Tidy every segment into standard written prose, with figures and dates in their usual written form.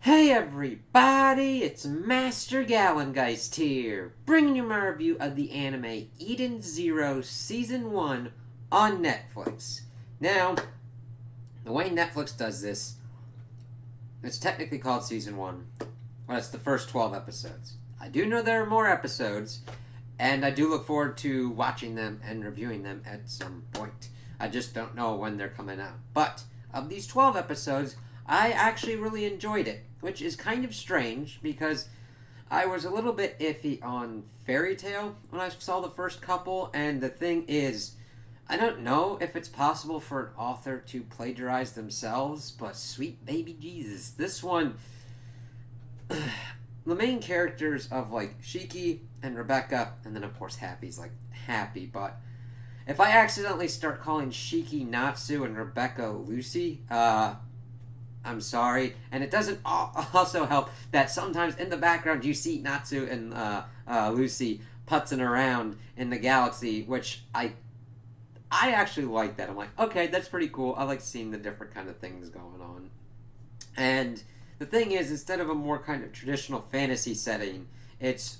Hey everybody, it's Master Gallengeist here, bringing you my review of the anime Eden Zero Season 1 on Netflix. Now, the way Netflix does this, it's technically called Season 1, but it's the first 12 episodes. I do know there are more episodes, and I do look forward to watching them and reviewing them at some point. I just don't know when they're coming out. But, of these 12 episodes, I actually really enjoyed it, which is kind of strange because I was a little bit iffy on Fairy Tail when I saw the first couple, and the thing is, I don't know if it's possible for an author to plagiarize themselves, but sweet baby Jesus, this one, the main characters of like Shiki and Rebecca, and then of course Happy's like Happy, but if I accidentally start calling Shiki Natsu and Rebecca Lucy, I'm sorry. And it doesn't also help that sometimes in the background you see Natsu and Lucy putzing around in the galaxy, which I actually like that. I'm like, okay, that's pretty cool. I like seeing the different kind of things going on. And the thing is, instead of a more kind of traditional fantasy setting, it's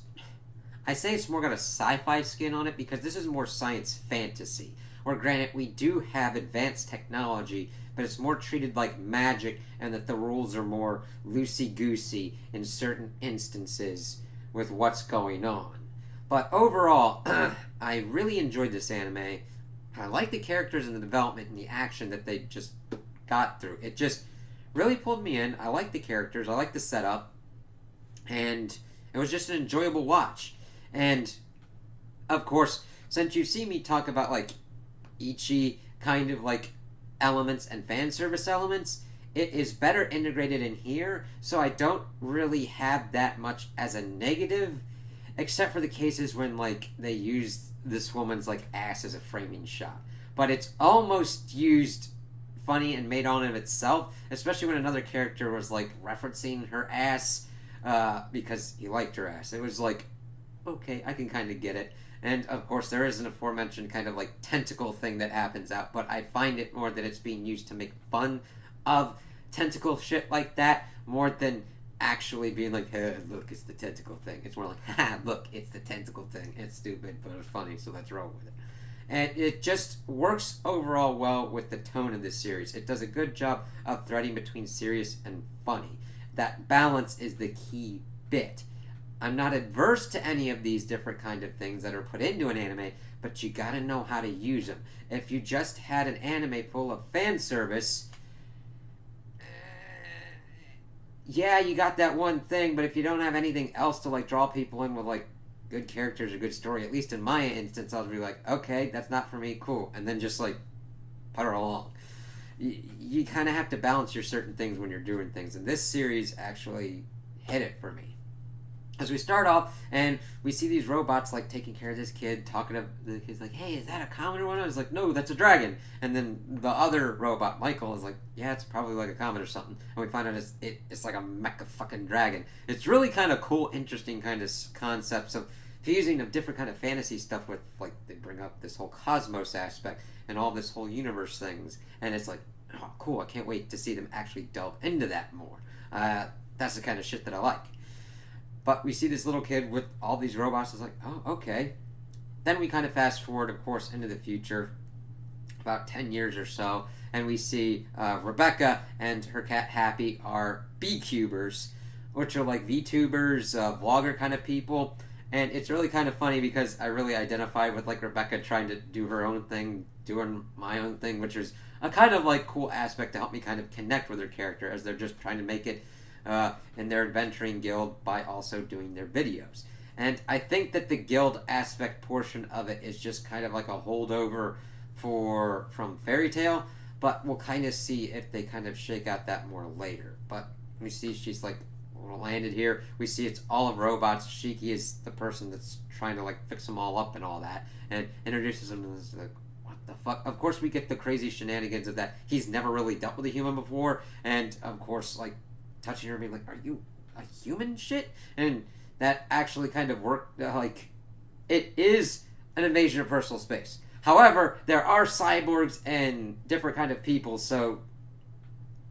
I say it's more got a sci-fi skin on it because this is more science fantasy. Or granted, we do have advanced technology, but it's more treated like magic, and that the rules are more loosey goosey in certain instances with what's going on. But overall, I really enjoyed this anime. I like the characters and the development and the action that they just got through. It just really pulled me in. I like the characters. I like the setup, and it was just an enjoyable watch. And of course, since you see me talk about like Ichi kind of like elements and fan service elements, it is better integrated in here, so I don't really have that much as a negative, except for the cases when like they use this woman's like ass as a framing shot. But it's almost used funny and made on of itself, especially when another character was like referencing her ass because he liked her ass. It was like, okay, I can kind of get it. And of course, there is an aforementioned kind of like tentacle thing that happens out, but I find it more that it's being used to make fun of tentacle shit like that more than actually being like, hey, look, it's the tentacle thing. It's more like, ha, look, it's the tentacle thing. It's stupid, but it's funny, so let's roll with it. And it just works overall well with the tone of this series. It does a good job of threading between serious and funny. That balance is the key bit. I'm not adverse to any of these different kind of things that are put into an anime, but you gotta know how to use them. If you just had an anime full of fan service, yeah, you got that one thing, but if you don't have anything else to like draw people in with like good characters or good story, at least in my instance, I'll be like, okay, that's not for me, cool, and then just like putter along. You kind of have to balance your certain things when you're doing things, and this series actually hit it for me. As we start off and we see these robots like taking care of this kid, talking to the kid's like, hey, is that a comet or one? I was like, no, that's a dragon. And then the other robot, Michael, is like, yeah, it's probably like a comet or something. And we find out it's like a mecha fucking dragon. It's really kind of cool, interesting kind of concepts of fusing of different kind of fantasy stuff with, like, they bring up this whole cosmos aspect and all this whole universe things. And it's like, oh, cool, I can't wait to see them actually delve into that more. That's the kind of shit that I like. But we see this little kid with all these robots. It's like, oh, okay. Then we kind of fast forward, of course, into the future, about 10 years or so, and we see Rebecca and her cat Happy are B-cubers, which are like VTubers, vlogger kind of people. And it's really kind of funny because I really identify with like Rebecca trying to do her own thing, doing my own thing, which is a kind of like cool aspect to help me kind of connect with her character as they're just trying to make it in their adventuring guild by also doing their videos. And I think that the guild aspect portion of it is just kind of like a holdover from Fairy Tail, but we'll kind of see if they kind of shake out that more later. But we see she's like landed here. We see it's all of robots. Shiki is the person that's trying to like fix them all up and all that, and introduces them to this like, what the fuck? Of course, we get the crazy shenanigans of that. He's never really dealt with a human before, and of course, like touching her, being like, "Are you a human?" Shit, and that actually kind of worked. Like, it is an invasion of personal space. However, there are cyborgs and different kind of people, so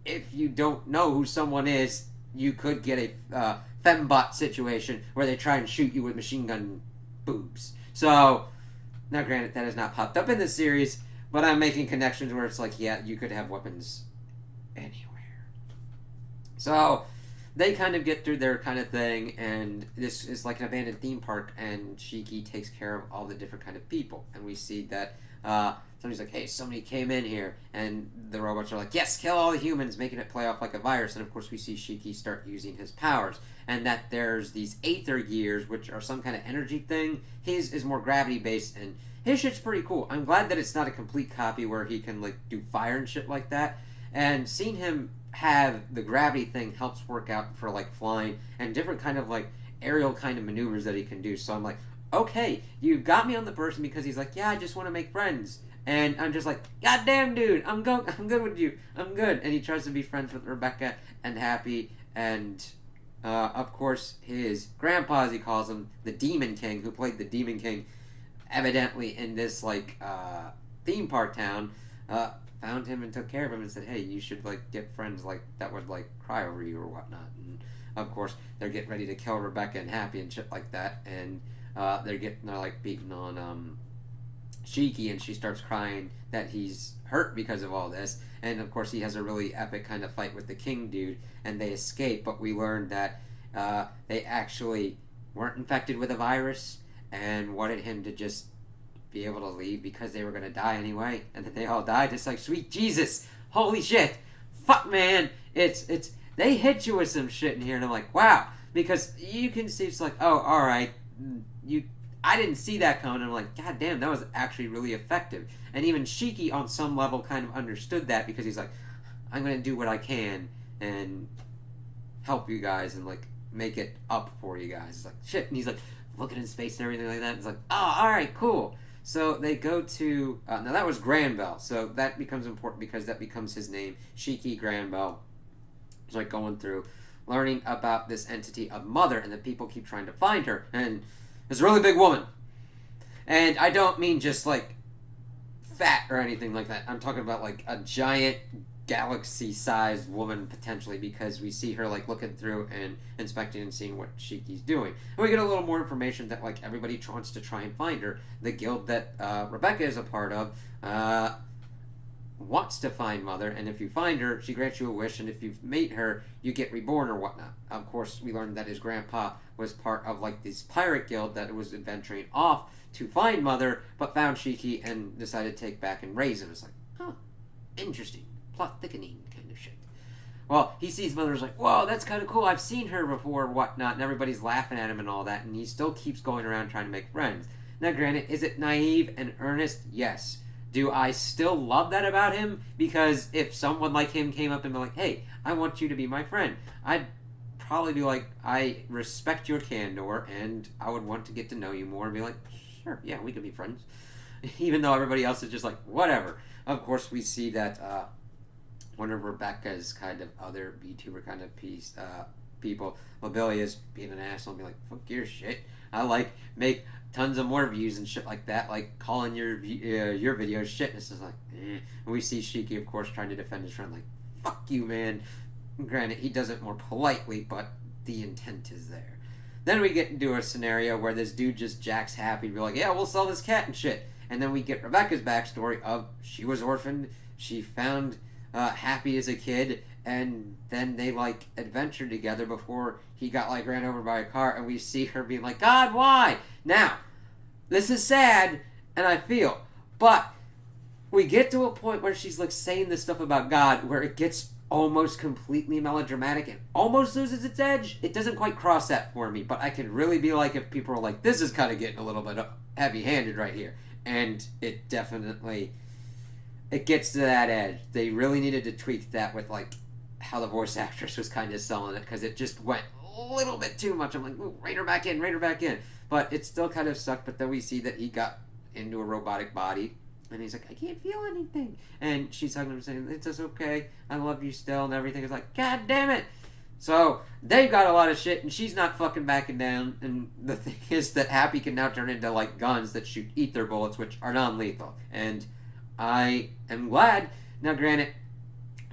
if you don't know who someone is, you could get a fembot situation where they try and shoot you with machine gun boobs. So, now granted, that has not popped up in this series, but I'm making connections where it's like, yeah, you could have weapons anywhere. So, they kind of get through their kind of thing, and this is like an abandoned theme park, and Shiki takes care of all the different kind of people. And we see that somebody's like, hey, somebody came in here, and the robots are like, yes, kill all the humans, making it play off like a virus. And of course we see Shiki start using his powers, and that there's these Aether gears, which are some kind of energy thing. His is more gravity based, and his shit's pretty cool. I'm glad that it's not a complete copy where he can like do fire and shit like that. And seeing him have the gravity thing helps work out for like flying and different kind of like aerial kind of maneuvers that he can do. So I'm like, okay, you got me on the person because he's like, yeah, I just want to make friends. And I'm just like, God damn, dude, I'm good with you. I'm good. And he tries to be friends with Rebecca and Happy. And, of course, his grandpa, as he calls him, the Demon King, who played the Demon King, evidently in this, like, theme park town, found him and took care of him and said, hey, you should, like, get friends, like, that would, like, cry over you or whatnot. And, of course, they're getting ready to kill Rebecca and Happy and shit like that. And, they're like, beating on, Shiki, and she starts crying that he's hurt because of all this. And of course he has a really epic kind of fight with the king dude, and they escape, but we learned that they actually weren't infected with a virus and wanted him to just be able to leave because they were going to die anyway, and that they all died. It's like, sweet Jesus, holy shit, fuck, man, it's they hit you with some shit in here, and I'm like, wow, because you can see it's like, oh, alright, I didn't see that coming. I'm like, God damn, that was actually really effective. And even Shiki, on some level, kind of understood that because he's like, I'm going to do what I can and help you guys and, like, make it up for you guys. It's like, shit. And he's, like, looking in space and everything like that. It's like, oh, all right, cool. So they go to... now, that was Granbell. So that becomes important because that becomes his name. Shiki Granbell. He's, like, going through, learning about this entity of Mother, and the people keep trying to find her. And... it's a really big woman. And I don't mean just, like, fat or anything like that. I'm talking about, like, a giant galaxy-sized woman, potentially, because we see her, like, looking through and inspecting and seeing what Shiki's doing. And we get a little more information that, like, everybody wants to try and find her. The guild that Rebecca is a part of wants to find Mother, and if you find her, she grants you a wish, and if you mate her, you get reborn or whatnot. Of course, we learned that his grandpa was part of, like, this pirate guild that was adventuring off to find Mother, but found Shiki and decided to take back and raise him. It's like, huh, interesting. Plot thickening kind of shit. Well, he sees Mother's like, whoa, that's kind of cool. I've seen her before, whatnot, and everybody's laughing at him and all that, and he still keeps going around trying to make friends. Now, granted, is it naive and earnest? Yes. Do I still love that about him? Because if someone like him came up and be like, hey, I want you to be my friend, I'd probably be like, I respect your candor, and I would want to get to know you more and be like, sure, yeah, we could be friends. Even though everybody else is just like, whatever. Of course, we see that one of Rebecca's kind of other VTuber kind of people, Mobilia's being an asshole and be like, fuck your shit. I like make tons of more views and shit like that, like calling your videos shit. And it's just like, eh. And we see Shiki, of course, trying to defend his friend, like, fuck you, man. Granted, he does it more politely, but the intent is there. Then we get into a scenario where this dude just jacks Happy to be like, yeah, we'll sell this cat and shit. And then we get Rebecca's backstory of she was orphaned, she found Happy as a kid, and then they, like, adventured together before he got, like, ran over by a car, and we see her being like, God, why? Now, this is sad, and I feel, but we get to a point where she's, like, saying this stuff about God where it gets almost completely melodramatic and almost loses its edge. It doesn't quite cross that for me, but I can really be like, if people are like, this is kind of getting a little bit heavy-handed right here, and it definitely, it gets to that edge. They really needed to tweak that with, like, how the voice actress was kind of selling it, because it just went a little bit too much. I'm like, ooh, rein her back in. But it still kind of sucked, but then we see that he got into a robotic body, and he's like, I can't feel anything. And she's hugging him saying, it's just okay, I love you still, and everything. Is like, God damn it. So, they've got a lot of shit, and she's not fucking backing down, and the thing is that Happy can now turn into, like, guns that shoot ether bullets, which are non-lethal. And I am glad. Now, granted,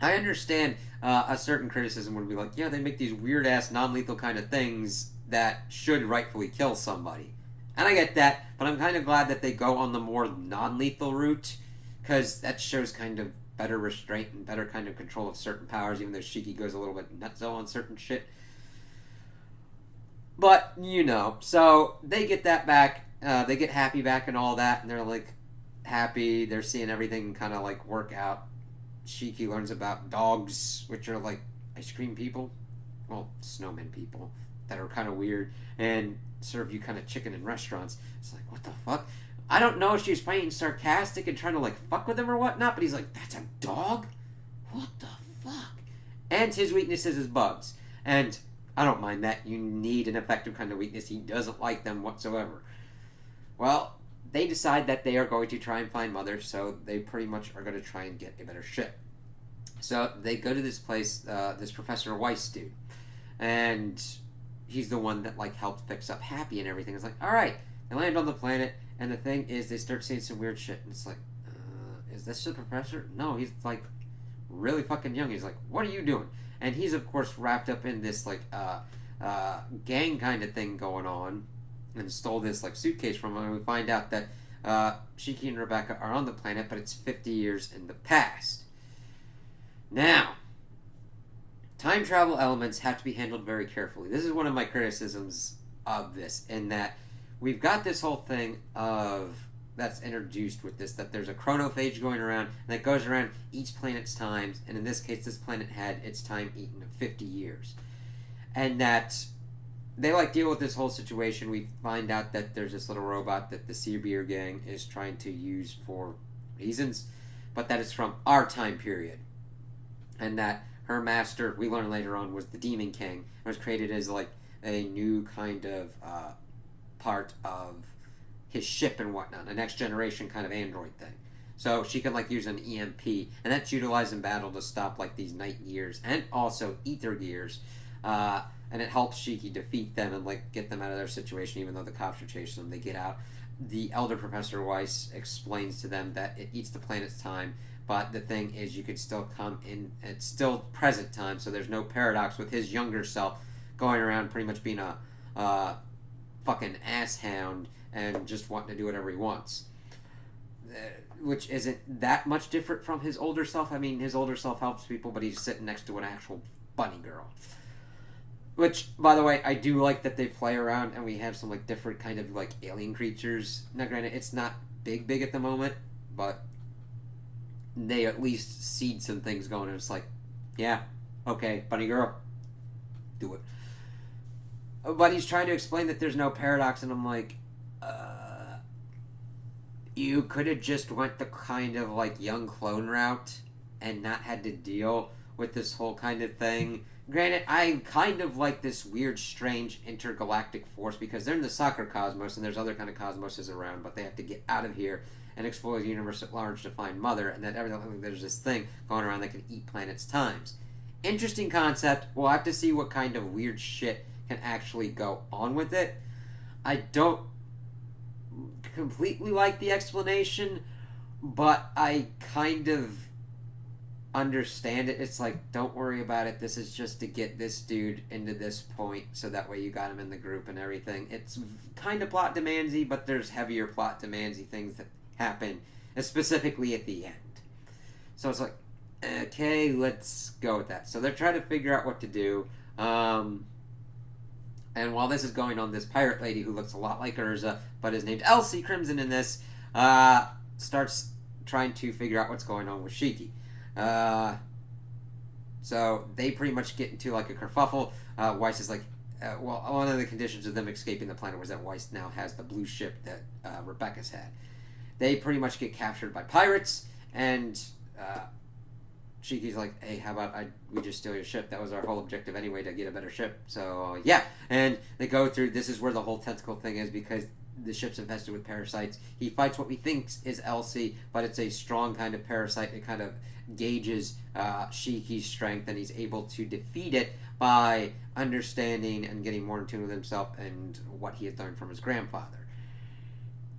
I understand a certain criticism would be like, yeah, they make these weird ass non lethal kind of things that should rightfully kill somebody. And I get that, but I'm kind of glad that they go on the more non lethal route because that shows kind of better restraint and better kind of control of certain powers, even though Shiki goes a little bit nutso on certain shit. But, so they get that back. They get Happy back and all that, and they're like happy. They're seeing everything kind of like work out. Shiki learns about dogs, which are like ice cream people. Well, snowman people that are kind of weird and serve you kind of chicken in restaurants. It's like, what the fuck? I don't know if she's playing sarcastic and trying to like fuck with him or whatnot, but he's like, that's a dog? What the fuck? And his weakness is his bugs. And I don't mind that. You need an effective kind of weakness. He doesn't like them whatsoever. Well, they decide that they are going to try and find Mother, so they pretty much are going to try and get a better ship. So they go to this place, this Professor Weiss dude, and he's the one that like helped fix up Happy and everything. It's like, all right, they land on the planet, and the thing is, they start seeing some weird shit, and it's like, is this the professor? No, he's like really fucking young. He's like, what are you doing? And he's of course wrapped up in this like gang kind of thing going on, and stole this like suitcase from him. And we find out that Shiki and Rebecca are on the planet, but it's 50 years in the past. Now, time travel elements have to be handled very carefully. This is one of my criticisms of this, in that we've got this whole thing of that's introduced with this, that there's a chronophage going around, and that goes around each planet's times, and in this case, this planet had its time eaten of 50 years. And that they like deal with this whole situation. We find out that there's this little robot that the Seabeer gang is trying to use for reasons, but that is from our time period. And that her master, we learn later on, was the Demon King. It was created as like a new kind of part of his ship and whatnot, a next generation kind of android thing. So she can like use an EMP, and that's utilized in battle to stop like these night gears and also ether gears. And it helps Shiki defeat them and like get them out of their situation, even though the cops are chasing them. They get out. The elder Professor Weiss explains to them that it eats the planet's time, but the thing is, you could still come in. It's still present time, so there's no paradox with his younger self going around pretty much being a fucking asshound and just wanting to do whatever he wants. Which isn't that much different from his older self. I mean, his older self helps people, but he's sitting next to an actual bunny girl. Which, by the way, I do like that they play around and we have some like different kind of like alien creatures. Now, granted, it's not big at the moment, but they at least seed some things going. And it's like, yeah, okay, bunny girl, do it. But he's trying to explain that there's no paradox, and I'm like, you could have just went the kind of like young clone route and not had to deal with this whole kind of thing. Granted, I kind of like this weird, strange intergalactic force because they're in the soccer cosmos and there's other kind of cosmoses around, but they have to get out of here and explore the universe at large to find Mother, and that there's this thing going around that can eat planets' times. Interesting concept. We'll have to see what kind of weird shit can actually go on with it. I don't completely like the explanation, but I kind of understand it. It's like, don't worry about it. This is just to get this dude into this point, so that way you got him in the group and everything. It's kind of plot demandsy, but there's heavier plot demandsy things that happen, specifically at the end. So it's like, okay, let's go with that. So they're trying to figure out what to do. And while this is going on, this pirate lady who looks a lot like Urza, but is named Elsie Crimson in this, starts trying to figure out what's going on with Shiki. So they pretty much get into like a kerfuffle. Weiss is like, well, one of the conditions of them escaping the planet was that Weiss now has the blue ship that Rebecca's had. They pretty much get captured by pirates, and Shiki's like, hey, how about we just steal your ship? That was our whole objective anyway, to get a better ship. So, yeah. And they go through, this is where the whole tentacle thing is, because the ship's infested with parasites. He fights what we think is Elsie, but it's a strong kind of parasite. It kind of gauges Shiki's strength, and he's able to defeat it by understanding and getting more in tune with himself and what he had learned from his grandfather.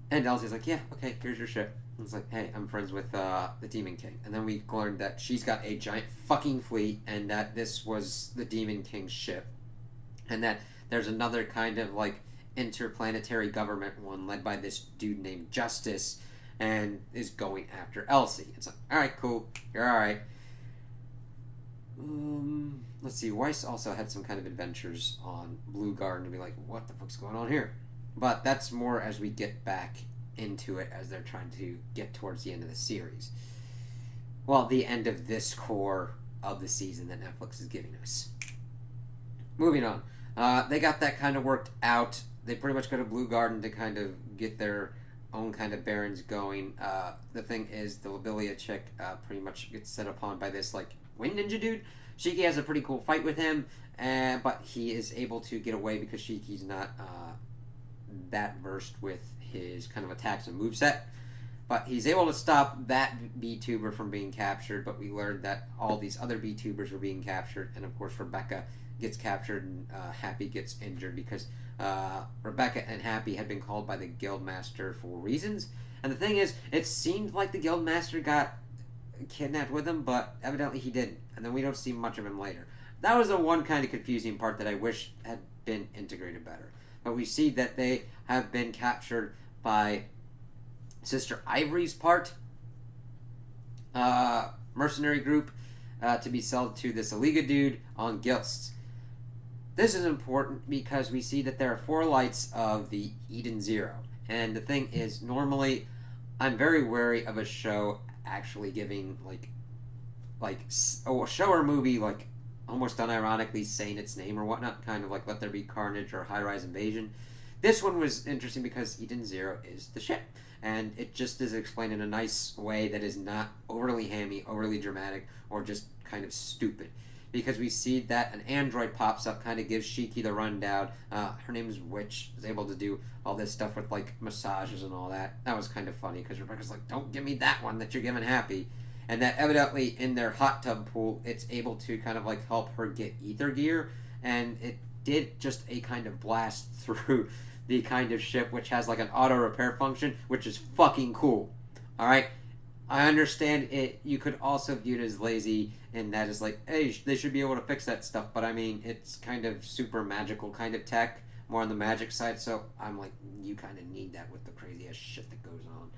And Elsie's like, yeah, okay, here's your ship. And it's like, hey, I'm friends with the Demon King. And then we learned that she's got a giant fucking fleet, and that this was the Demon King's ship. And that there's another kind of like interplanetary government one led by this dude named Justice, and is going after Elsie. It's like, alright, cool, you're alright. Let's see, Weiss also had some kind of adventures on Blue Garden to be like, what the fuck's going on here? But that's more as we get back into it, as they're trying to get towards the end of the series. Well, the end of this core of the season that Netflix is giving us. Moving on. They got that kind of worked out. They pretty much go to Blue Garden to kind of get their own kind of barons going. The thing is, the Lobelia chick pretty much gets set upon by this like wind ninja dude. Shiki has a pretty cool fight with him, but he is able to get away because Shiki's not that versed with his kind of attacks and moveset. But he's able to stop that VTuber from being captured, but we learned that all these other VTubers were being captured, and of course Rebecca gets captured, and Happy gets injured because Rebecca and Happy had been called by the Guildmaster for reasons. And the thing is, it seemed like the Guildmaster got kidnapped with him, but evidently he didn't, and then we don't see much of him later. That was the one kind of confusing part that I wish had been integrated better. But we see that they have been captured by Sister Ivory's part mercenary group to be sold to this Aliga dude on Gilsts. This is important because we see that there are 4 lights of the Eden Zero. And the thing is, normally I'm very wary of a show actually giving a show or movie like almost unironically saying its name or whatnot, kind of like Let There Be Carnage or High Rise Invasion. This one was interesting because Eden Zero is the ship, and it just is explained in a nice way that is not overly hammy, overly dramatic, or just kind of stupid. Because we see that an android pops up, kind of gives Shiki the rundown. Her name's Witch, is able to do all this stuff with like massages and all that. That was kind of funny because Rebecca's like, don't give me that one that you're giving Happy. And that evidently in their hot tub pool, it's able to kind of like help her get ether gear, and it did just a kind of blast through the kind of ship which has like an auto repair function, which is fucking cool. Alright? I understand it. You could also view it as lazy, and that is like, hey, they should be able to fix that stuff, but I mean, it's kind of super magical kind of tech, more on the magic side, so I'm like, you kind of need that with the crazy ass shit that goes on.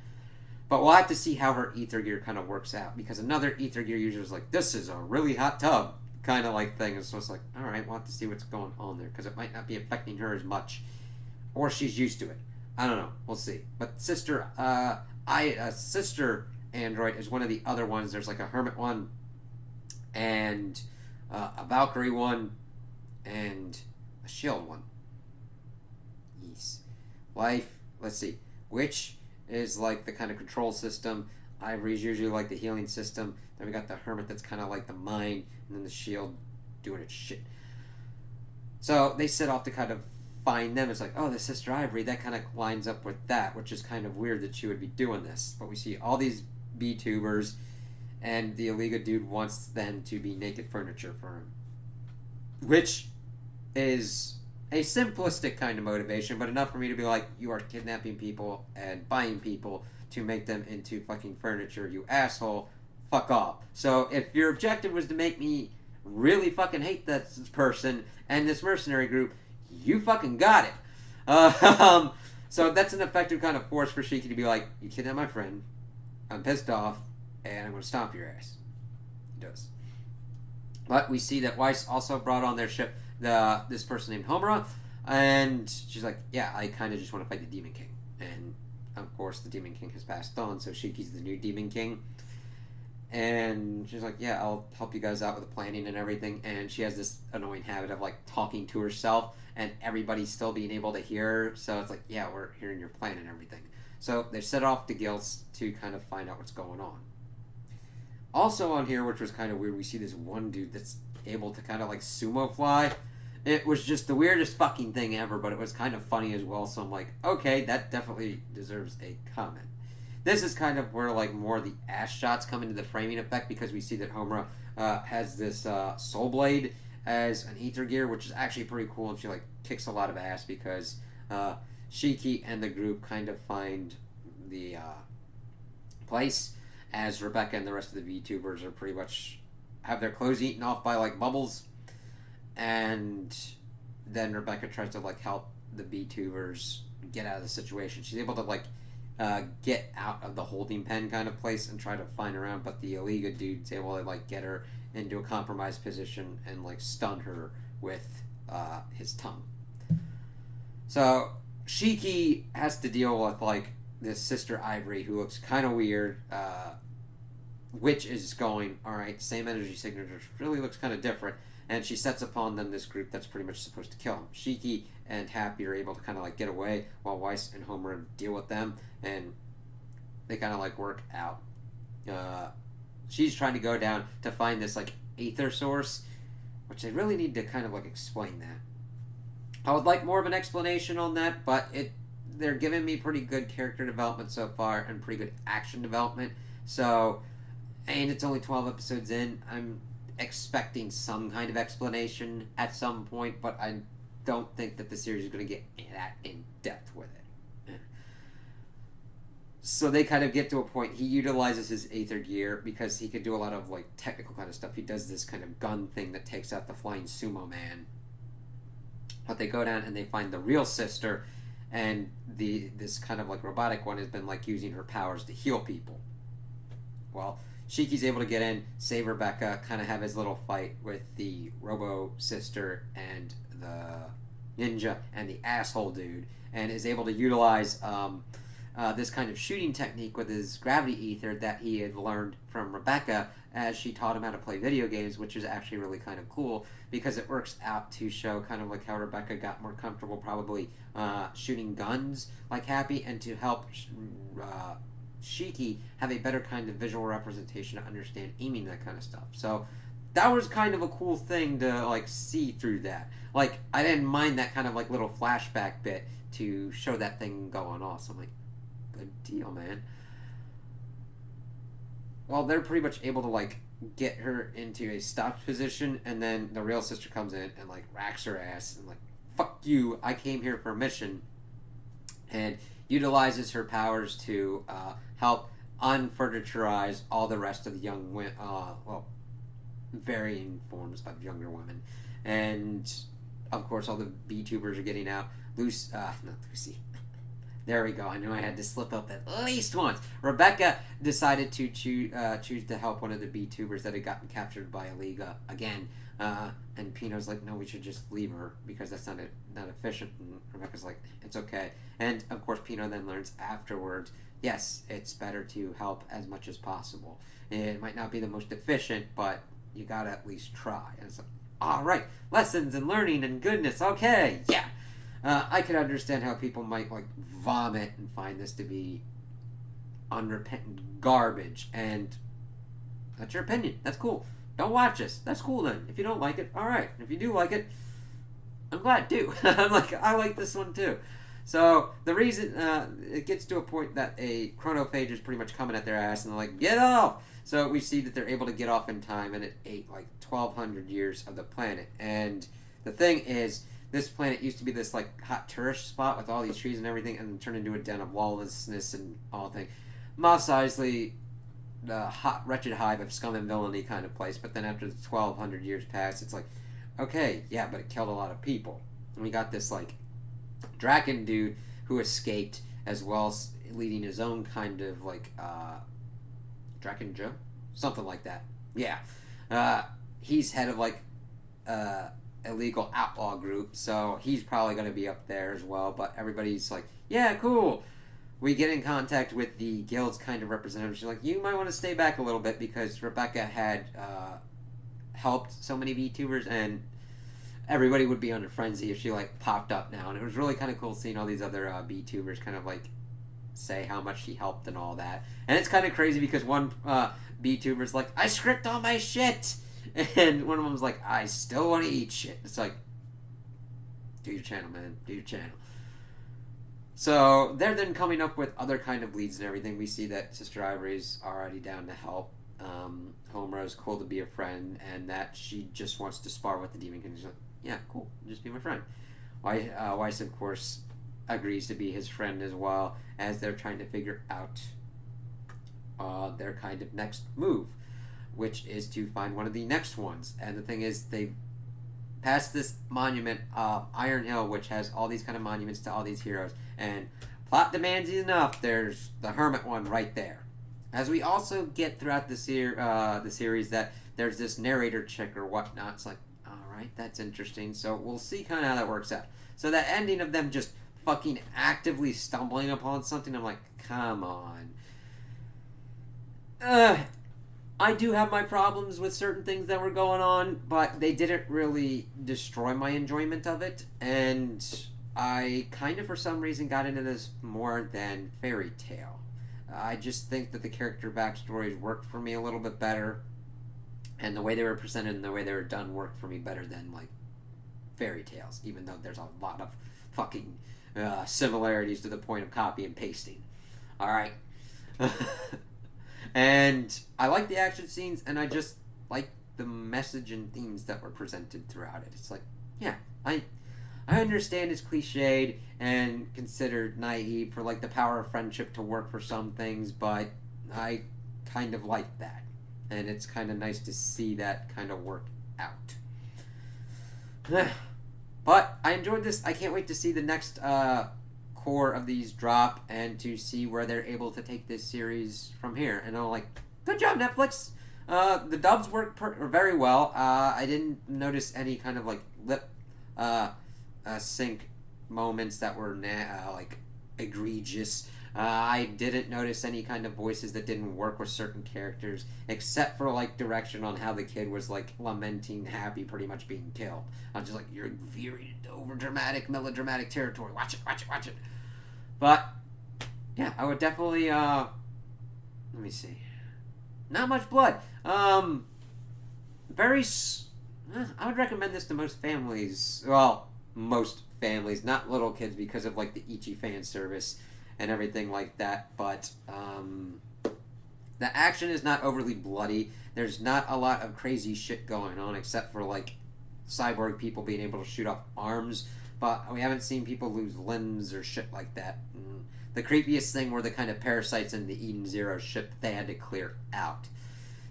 But we'll have to see how her ether gear kind of works out, because another ether gear user is like, this is a really hot tub kind of like thing, and so it's like, alright, we'll have to see what's going on there, because it might not be affecting her as much, or she's used to it. I don't know, we'll see. But sister android is one of the other ones. There's like a hermit one, and a Valkyrie one, and a shield one. Yes. Let's see, which is like the kind of control system. Ivory's usually like the healing system. Then we got the hermit that's kind of like the mind, and then the shield doing its shit. So they set off to kind of find them. It's like, oh, the Sister Ivory, that kind of lines up with that, which is kind of weird that she would be doing this. But we see all these VTubers, and the Aliga dude wants them to be naked furniture for him, which is a simplistic kind of motivation, but enough for me to be like, you are kidnapping people and buying people to make them into fucking furniture, you asshole, fuck off. So if your objective was to make me really fucking hate this person and this mercenary group, you fucking got it. So that's an effective kind of force for Shiki to be like, you kidnapped my friend, I'm pissed off, and I'm going to stomp your ass. He does. But we see that Weiss also brought on their ship this person named Homura, and she's like, yeah, I kind of just want to fight the Demon King. And of course the Demon King has passed on, so Shiki's the new Demon King. And she's like, yeah, I'll help you guys out with the planning and everything. And she has this annoying habit of like talking to herself, and everybody's still being able to hear her. So it's like, yeah, we're hearing your plan and everything. So they set off to Gilsts to kind of find out what's going on. Also on here, which was kind of weird, we see this one dude that's able to kind of like sumo fly. It was just the weirdest fucking thing ever, but it was kind of funny as well. So I'm like, okay, that definitely deserves a comment. This is kind of where like more of the ass shots come into the framing effect, because we see that Homura has this soul blade as an ether gear, which is actually pretty cool, and she like kicks a lot of ass because Shiki and the group kind of find the place, as Rebecca and the rest of the VTubers are pretty much have their clothes eaten off by like bubbles, and then Rebecca tries to like help the VTubers get out of the situation. She's able to like get out of the holding pen kind of place and try to find her around, but the Iliga dude's able to like get her into a compromised position and like stun her with his tongue. So Shiki has to deal with like this Sister Ivory who looks kind of weird. Witch is going, all right, same energy signature, really looks kind of different, and she sets upon them this group that's pretty much supposed to kill him. Shiki and Happy are able to kind of like get away while Weiss and Homer deal with them, and they kind of like work out. She's trying to go down to find this like aether source, which they really need to kind of like explain that. I would like more of an explanation on that, but they're giving me pretty good character development so far and pretty good action development. So, and it's only 12 episodes in. I'm expecting some kind of explanation at some point, but I don't think that the series is going to get that in depth with it. So they kind of get to a point. He utilizes his aether gear because he could do a lot of like technical kind of stuff. He does this kind of gun thing that takes out the flying sumo man. But they go down and they find the real sister, and this kind of like robotic one has been like using her powers to heal people. Well, Shiki's able to get in, save Rebecca, kind of have his little fight with the Robo sister and the ninja and the asshole dude, and is able to utilize this kind of shooting technique with his gravity ether that he had learned from Rebecca as she taught him how to play video games, which is actually really kind of cool because it works out to show kind of like how Rebecca got more comfortable probably shooting guns like Happy, and to help Shiki have a better kind of visual representation to understand aiming, that kind of stuff. So that was kind of a cool thing to like see through that. Like I didn't mind that kind of like little flashback bit to show that thing going off. So I'm like, good deal, man. Well, they're pretty much able to like get her into a stopped position, and then the real sister comes in and like racks her ass and like, fuck you, I came here for a mission, and utilizes her powers to help unfurniturize all the rest of the young women, varying forms of younger women. And of course all the VTubers are getting out. Not Lucy. There we go. I knew I had to slip up at least once. Rebecca decided to choose to help one of the VTubers that had gotten captured by Iliga again. And Pino's like, no, we should just leave her because that's not efficient. And Rebecca's like, it's okay. And of course, Pino then learns afterwards, yes, it's better to help as much as possible. It might not be the most efficient, but you gotta at least try. And it's like, all right, lessons and learning and goodness. Okay, yeah. I could understand how people might like vomit and find this to be unrepentant garbage, and that's your opinion. That's cool. Don't watch this. That's cool then. If you don't like it, all right. If you do like it, I'm glad too. I like this one too. So the reason it gets to a point that a chronophage is pretty much coming at their ass, and they're like, get off. So we see that they're able to get off in time, and it ate like 1,200 years of the planet. And the thing is, this planet used to be this like hot tourist spot with all these trees and everything, and turned into a den of lawlessness and all things. Mos Eisley, the hot, wretched hive of scum and villainy kind of place. But then after the 1,200 years passed, it's like, okay, yeah, but it killed a lot of people. And we got this like Draken dude who escaped, as well as leading his own kind of like Draken Joe, something like that. Yeah, he's head of like illegal outlaw group, so he's probably going to be up there as well. But everybody's like, yeah, cool. We get in contact with the guild's kind of representative. She's like, you might want to stay back a little bit because Rebecca had helped so many VTubers, and everybody would be under frenzy if she like popped up now. And it was really kind of cool seeing all these other VTubers kind of like say how much she helped and all that. And it's kind of crazy because one VTuber's like, I script all my shit, and one of them's like, I still want to eat shit. It's like, do your channel, man. Do your channel. So they're then coming up with other kind of leads and everything. We see that Sister Ivory's already down to help. Homer's cool to be a friend, and that she just wants to spar with the Demon King. She's like, yeah, cool, just be my friend. Weiss, of course, agrees to be his friend as well as they're trying to figure out their kind of next move, which is to find one of the next ones. And the thing is, they passed this monument, Iron Hill, which has all these kind of monuments to all these heroes, and plot demands enough, there's the Hermit one right there. As we also get throughout the series that there's this narrator chick or whatnot. It's like, alright, that's interesting. So we'll see kind of how that works out. So that ending of them just fucking actively stumbling upon something, I'm like, come on. I do have my problems with certain things that were going on, but they didn't really destroy my enjoyment of it, and I kind of, for some reason, got into this more than Fairy Tail. I just think that the character backstories worked for me a little bit better, and the way they were presented and the way they were done worked for me better than, like, Fairy Tales, even though there's a lot of fucking similarities to the point of copy and pasting. Alright? And I like the action scenes, and I just like the message and themes that were presented throughout it. It's like, yeah, I understand it's cliched and considered naive for, like, the power of friendship to work for some things, but I kind of like that. And it's kind of nice to see that kind of work out. But I enjoyed this. I can't wait to see the next core of these drop and to see where they're able to take this series from here. And I'm like, good job, Netflix. The dubs work very well. I didn't notice any kind of like lip sync moments that were like egregious. I didn't notice any kind of voices that didn't work with certain characters, except for like direction on how the kid was like lamenting Happy pretty much being killed. I'm just like, you're veering into over dramatic, melodramatic territory. Watch it, watch it, watch it. But yeah, I would definitely let me see. Not much blood. I would recommend this to most families. Well, most families, not little kids, because of like the Ichi fan service and everything like that. But the action is not overly bloody. There's not a lot of crazy shit going on, except for like cyborg people being able to shoot off arms. But we haven't seen people lose limbs or shit like that. The creepiest thing were the kind of parasites in the Eden Zero ship that they had to clear out.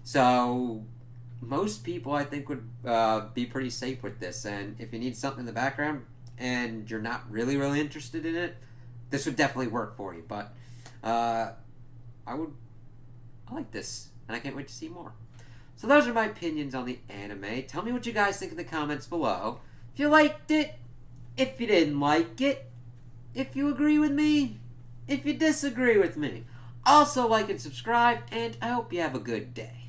So most people, I think, would be pretty safe with this. And if you need something in the background and you're not really, really interested in it, this would definitely work for you. But I like this, and I can't wait to see more. So those are my opinions on the anime. Tell me what you guys think in the comments below. If you liked it, if you didn't like it, if you agree with me, if you disagree with me. Also like and subscribe, and I hope you have a good day.